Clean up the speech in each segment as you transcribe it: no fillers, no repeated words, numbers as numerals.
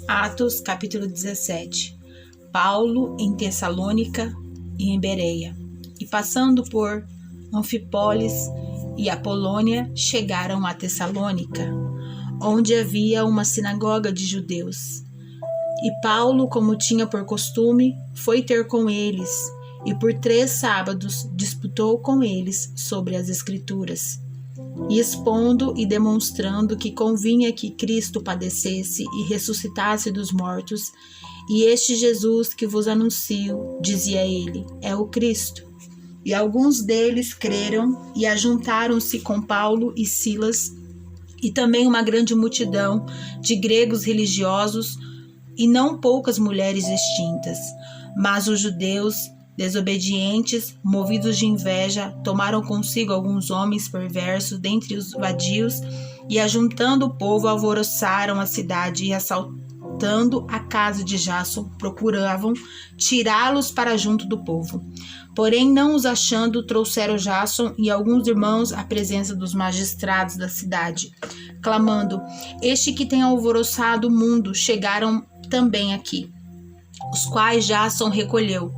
Atos, capítulo 17. Paulo em Tessalônica e em Bereia, e passando por Anfípolis e Apolônia, chegaram a Tessalônica, onde havia uma sinagoga de judeus. E Paulo, como tinha por costume, foi ter com eles, e por 3 sábados disputou com eles sobre as Escrituras, e expondo e demonstrando que convinha que Cristo padecesse e ressuscitasse dos mortos, e este Jesus que vos anuncio, dizia ele, é o Cristo. E alguns deles creram e ajuntaram-se com Paulo e Silas, e também uma grande multidão de gregos religiosos, e não poucas mulheres distintas. Mas os judeus, desobedientes, movidos de inveja, tomaram consigo alguns homens perversos dentre os vadios, e ajuntando o povo, alvoroçaram a cidade, e assaltando a casa de Jason, procuravam tirá-los para junto do povo. Porém, não os achando, trouxeram Jason e alguns irmãos à presença dos magistrados da cidade, clamando: este que tem alvoroçado o mundo chegaram também aqui, os quais Jason recolheu.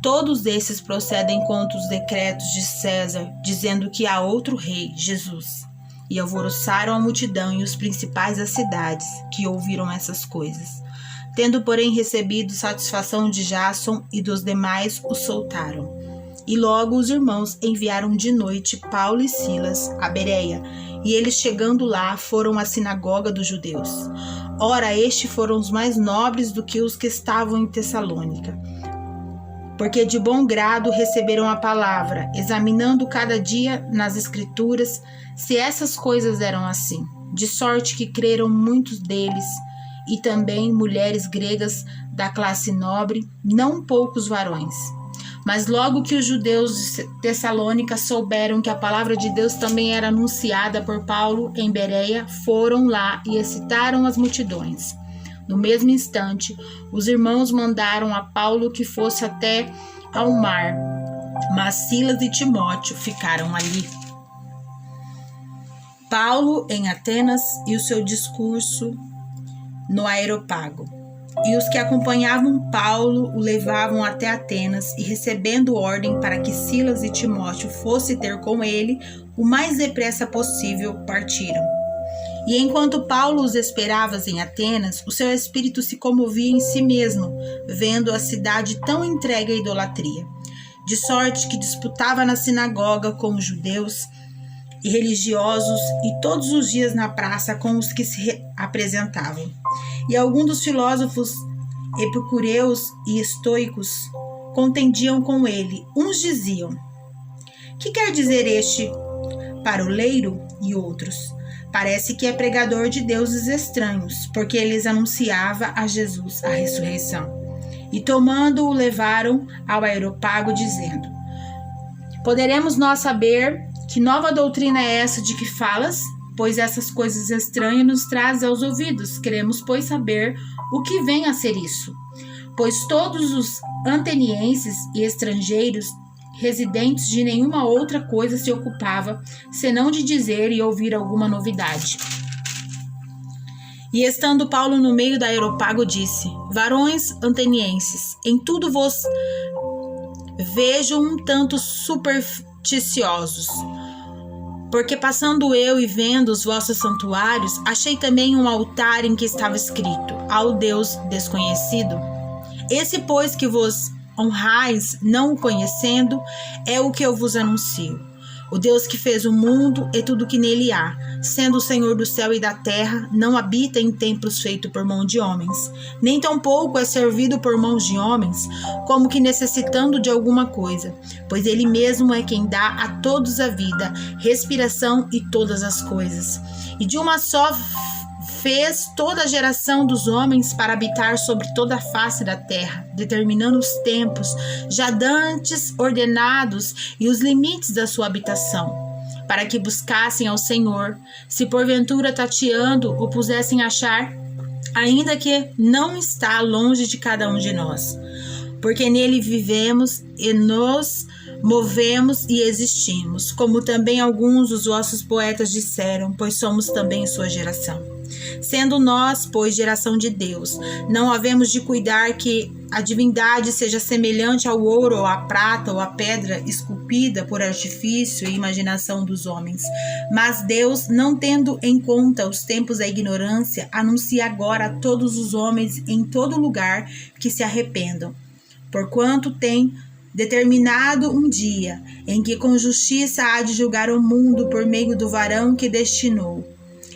Todos esses procedem contra os decretos de César, dizendo que há outro rei, Jesus. E alvoroçaram a multidão e os principais das cidades, que ouviram essas coisas. Tendo, porém, recebido satisfação de Jason e dos demais, os soltaram. E logo os irmãos enviaram de noite Paulo e Silas a Bereia, e eles, chegando lá, foram à sinagoga dos judeus. Ora, estes foram os mais nobres do que os que estavam em Tessalônica, porque de bom grado receberam a palavra, examinando cada dia nas Escrituras se essas coisas eram assim. De sorte que creram muitos deles, e também mulheres gregas da classe nobre, não poucos varões. Mas logo que os judeus de Tessalônica souberam que a palavra de Deus também era anunciada por Paulo em Bereia, foram lá e excitaram as multidões. No mesmo instante, os irmãos mandaram a Paulo que fosse até ao mar, mas Silas e Timóteo ficaram ali. Paulo em Atenas e o seu discurso no Areópago. E os que acompanhavam Paulo o levavam até Atenas, e recebendo ordem para que Silas e Timóteo fossem ter com ele, o mais depressa possível partiram. E enquanto Paulo os esperava em Atenas, o seu espírito se comovia em si mesmo, vendo a cidade tão entregue à idolatria, de sorte que disputava na sinagoga com os judeus e religiosos, e todos os dias na praça com os que se apresentavam. E alguns dos filósofos epicureus e estoicos contendiam com ele. Uns diziam: que quer dizer este paroleiro? E outros: parece que é pregador de deuses estranhos, porque eles anunciava a Jesus a ressurreição. E tomando-o, levaram ao Areópago, dizendo: poderemos nós saber que nova doutrina é essa de que falas? Pois essas coisas estranhas nos trazem aos ouvidos. Queremos, pois, saber o que vem a ser isso. Pois todos os atenienses e estrangeiros residentes de nenhuma outra coisa se ocupava, senão de dizer e ouvir alguma novidade. E estando Paulo no meio da Areópago, disse: varões atenienses, em tudo vos vejo um tanto supersticiosos. Porque passando eu e vendo os vossos santuários, achei também um altar em que estava escrito: ao Deus desconhecido. Esse, pois, que vos honrais, não o conhecendo, é o que eu vos anuncio. O Deus que fez o mundo e tudo que nele há, sendo o Senhor do céu e da terra, não habita em templos feitos por mão de homens, nem tampouco é servido por mãos de homens, como que necessitando de alguma coisa, pois ele mesmo é quem dá a todos a vida, respiração e todas as coisas. E de uma só fez toda a geração dos homens para habitar sobre toda a face da terra, determinando os tempos já dantes ordenados e os limites da sua habitação, para que buscassem ao Senhor, se porventura tateando o pusessem achar, ainda que não está longe de cada um de nós, porque nele vivemos e nos movemos e existimos, como também alguns dos vossos poetas disseram, pois somos também sua geração. Sendo nós, pois, geração de Deus, não havemos de cuidar que a divindade seja semelhante ao ouro, ou à prata, ou à pedra esculpida por artifício e imaginação dos homens. Mas Deus, não tendo em conta os tempos da ignorância, anuncia agora a todos os homens em todo lugar que se arrependam. Porquanto tem determinado um dia em que com justiça há de julgar o mundo por meio do varão que destinou.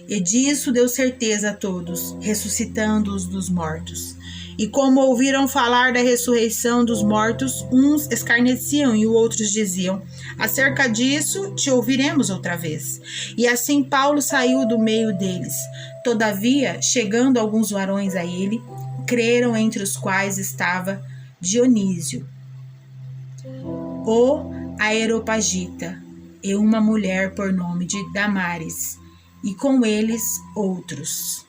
E disso deu certeza a todos, ressuscitando-os dos mortos. E como ouviram falar da ressurreição dos mortos, uns escarneciam e outros diziam: acerca disso te ouviremos outra vez. E assim Paulo saiu do meio deles. Todavia, chegando alguns varões a ele, creram, entre os quais estava Dionísio, o Areopagita, e uma mulher por nome de Damaris, e com eles outros.